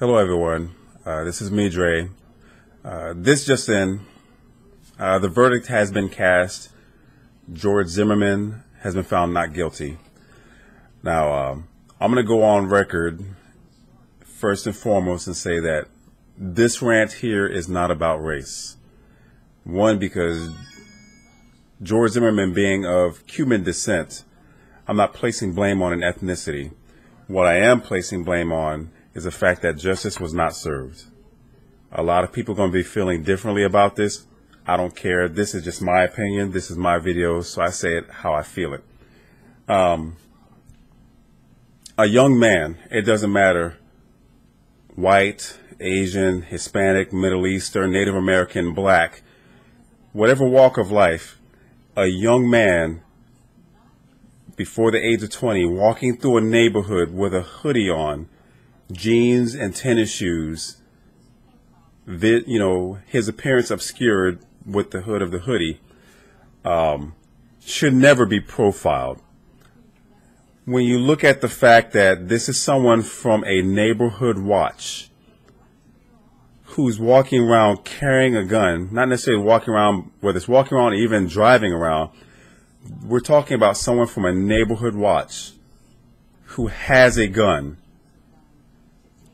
Hello, everyone. This is me, Dre. This just in, the verdict has been cast. George Zimmerman has been found not guilty. Now, I'm going to go on record first and foremost and say that this rant here is not about race. One, because George Zimmerman being of Cuban descent, I'm not placing blame on an ethnicity. What I am placing blame on is the fact that justice was not served. A lot of people are going to be feeling differently about this. I don't care. This is just my opinion. This is my video, so I say it how I feel it. A young man, it doesn't matter, white, Asian, Hispanic, Middle Eastern, Native American, black, whatever walk of life, a young man before the age of 20 walking through a neighborhood with a hoodie on, jeans and tennis shoes, his appearance obscured with the hood of the hoodie, should never be profiled. When you look at the fact that this is someone from a neighborhood watch who's walking around carrying a gun, not necessarily walking around, whether it's walking around or even driving around, we're talking about someone from a neighborhood watch who has a gun,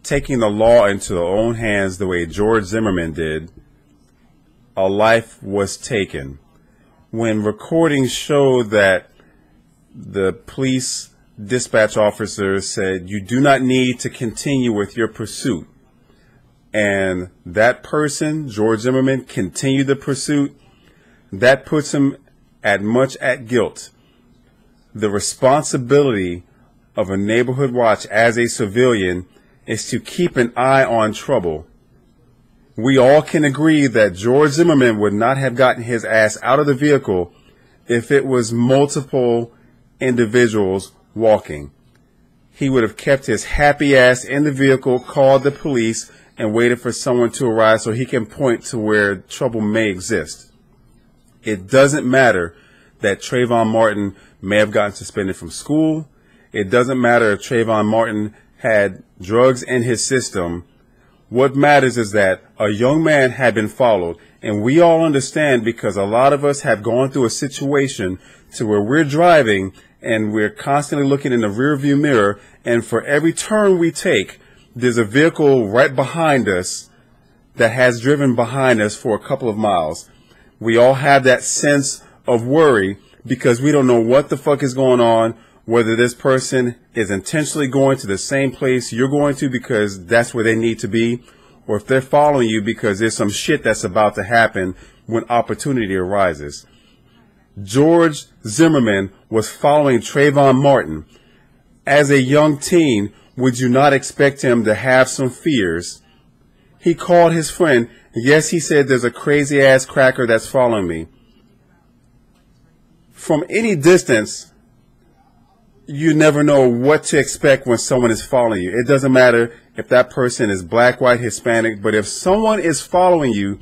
taking the law into their own hands the way George Zimmerman did. A life was taken. When recordings showed that the police dispatch officer said, "You do not need to continue with your pursuit," and that person, George Zimmerman, continued the pursuit, that puts him at guilt. The responsibility of a neighborhood watch as a civilian is to keep an eye on trouble. We all can agree that George Zimmerman would not have gotten his ass out of the vehicle if it was multiple individuals walking. He would have kept his happy ass in the vehicle, called the police, and waited for someone to arrive so he can point to where trouble may exist. It doesn't matter that Trayvon Martin may have gotten suspended from school. It doesn't matter if Trayvon Martin had drugs in his system. What matters is that a young man had been followed, and we all understand, because a lot of us have gone through a situation to where we're driving and we're constantly looking in the rearview mirror, and for every turn we take, there's a vehicle right behind us that has driven behind us for a couple of miles. We all have that sense of worry because we don't know what the fuck is going on, whether this person is intentionally going to the same place you're going to because that's where they need to be, or if they're following you because there's some shit that's about to happen when opportunity arises. George Zimmerman was following Trayvon Martin. As a young teen, would you not expect him to have some fears? He called his friend. Yes, he said, "There's a crazy ass cracker that's following me." From any distance, you never know what to expect when someone is following you. It doesn't matter if that person is black, white, Hispanic, but if someone is following you,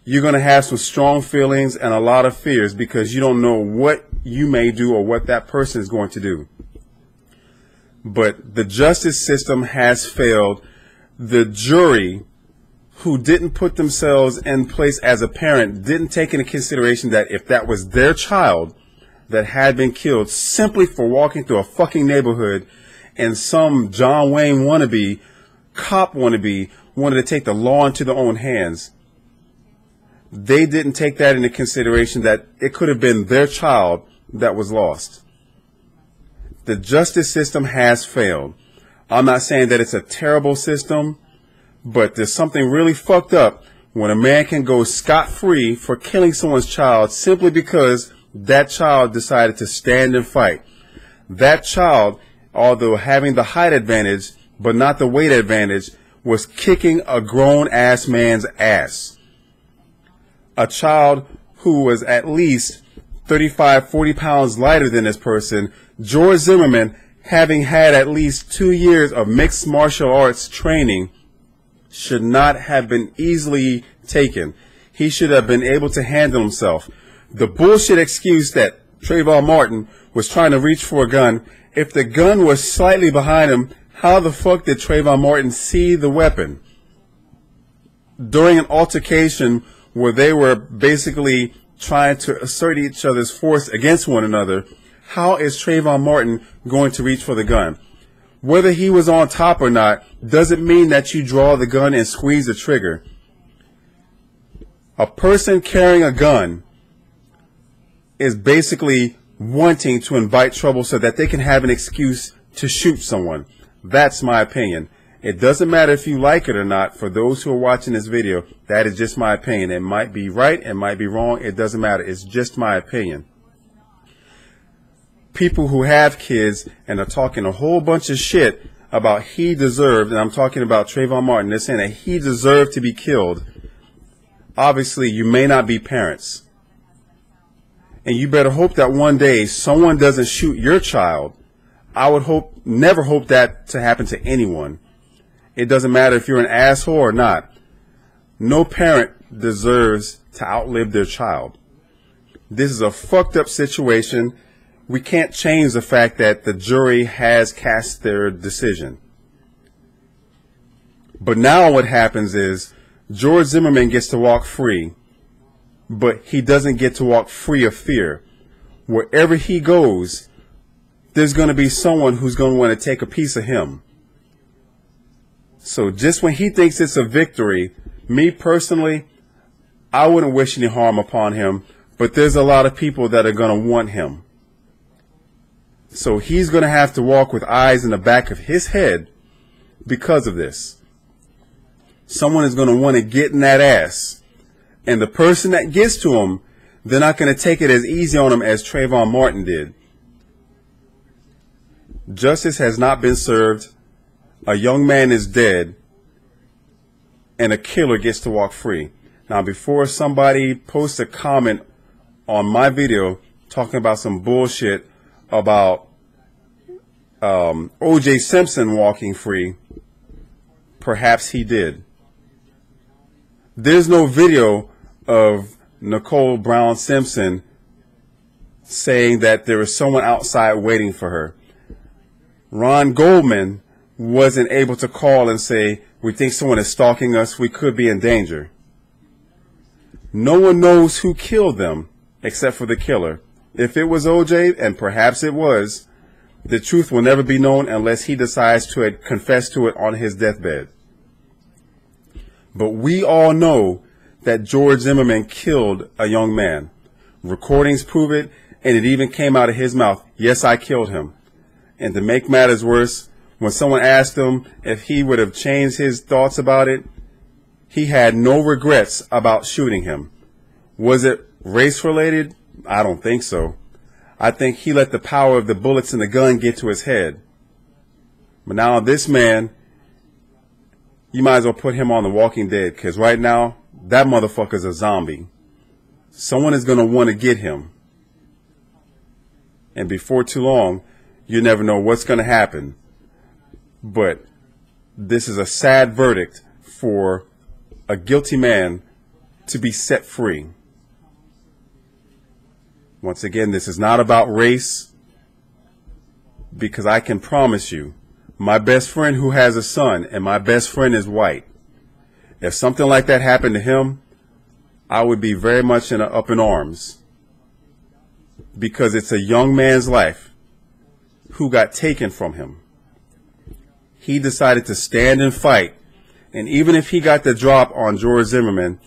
you're going to have some strong feelings and a lot of fears because you don't know what you may do or what that person is going to do. But the justice system has failed. The jury, who didn't put themselves in place as a parent, didn't take into consideration that if that was their child that had been killed simply for walking through a fucking neighborhood and some John Wayne wannabe, cop wannabe, wanted to take the law into their own hands, they didn't take that into consideration that it could have been their child that was lost. The justice system has failed. I'm not saying that it's a terrible system, but there's something really fucked up when a man can go scot-free for killing someone's child simply because that child decided to stand and fight. That child, although having the height advantage but not the weight advantage, was kicking a grown-ass man's ass. A child who was at least 35, 40 pounds lighter than this person, George Zimmerman, having had at least 2 years of mixed martial arts training, should not have been easily taken. He should have been able to handle himself. The bullshit excuse that Trayvon Martin was trying to reach for a gun, if the gun was slightly behind him, How the fuck did Trayvon Martin see the weapon? During an altercation where they were basically trying to assert each other's force against one another, how is Trayvon Martin going to reach for the gun? Whether he was on top or not doesn't mean that you draw the gun and squeeze the trigger. A person carrying a gun is basically wanting to invite trouble so that they can have an excuse to shoot someone. That's my opinion. It doesn't matter if you like it or not. For those who are watching this video, that is just my opinion. It might be right, it might be wrong. It doesn't matter. It's just my opinion. People who have kids and are talking a whole bunch of shit about he deserved, and I'm talking about Trayvon Martin, they're saying that he deserved to be killed. Obviously, you may not be parents. And you better hope that one day someone doesn't shoot your child. I would never hope that to happen to anyone. It doesn't matter if you're an asshole or not. No parent deserves to outlive their child. This is a fucked up situation. We can't change the fact that the jury has cast their decision. But now what happens is George Zimmerman gets to walk free, but he doesn't get to walk free of fear. Wherever he goes, there's going to be someone who's going to want to take a piece of him. So just when he thinks it's a victory, me personally, I wouldn't wish any harm upon him, but there's a lot of people that are going to want him. So he's going to have to walk with eyes in the back of his head because of this. Someone is going to want to get in that ass. And the person that gets to him, they're not going to take it as easy on him as Trayvon Martin did. Justice has not been served. A young man is dead. And a killer gets to walk free. Now, before somebody posts a comment on my video talking about some bullshit about O.J. Simpson walking free, perhaps he did. There's no video of Nicole Brown Simpson saying that there was someone outside waiting for her. Ron Goldman wasn't able to call and say, we think someone is stalking us, we could be in danger. No one knows who killed them except for the killer. If it was OJ, and perhaps it was, the truth will never be known unless he decides to confess to it on his deathbed. But we all know that George Zimmerman killed a young man. Recordings prove it, and it even came out of his mouth. Yes, I killed him. And to make matters worse, when someone asked him if he would have changed his thoughts about it, he had no regrets about shooting him. Was it race-related? I don't think so. I think he let the power of the bullets in the gun get to his head. But now this man, you might as well put him on The Walking Dead, because right now, that motherfucker's a zombie. Someone is going to want to get him. And before too long, you never know what's going to happen. But this is a sad verdict for a guilty man to be set free. Once again, this is not about race, because I can promise you, my best friend who has a son, and my best friend is white, if something like that happened to him, I would be very much up in arms, because it's a young man's life who got taken from him. He decided to stand and fight, and even if he got the drop on George Zimmerman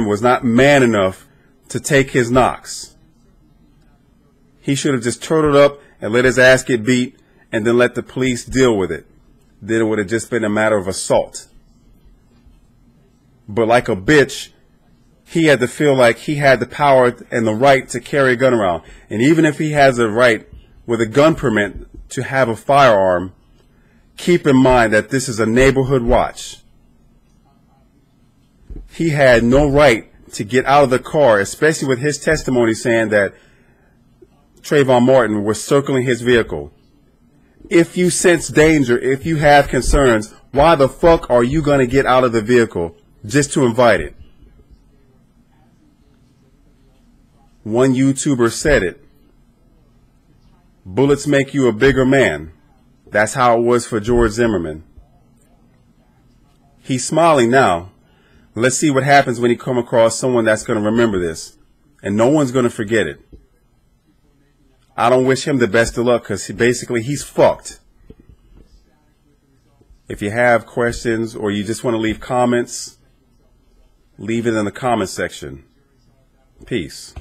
was not man enough to take his knocks. He should have just turtled up and let his ass get beat and then let the police deal with it. Then it would have just been a matter of assault. But like a bitch, he had to feel like he had the power and the right to carry a gun around. And even if he has a right with a gun permit to have a firearm, keep in mind that this is a neighborhood watch. He had no right to get out of the car, especially with his testimony saying that Trayvon Martin was circling his vehicle. If you sense danger, if you have concerns, why the fuck are you going to get out of the vehicle just to invite it? One YouTuber said it. Bullets make you a bigger man. That's how it was for George Zimmerman. He's smiling now. Let's see what happens when he come across someone that's going to remember this. And no one's going to forget it. I don't wish him the best of luck because he's fucked. If you have questions or you just want to leave comments, leave it in the comment section. Peace.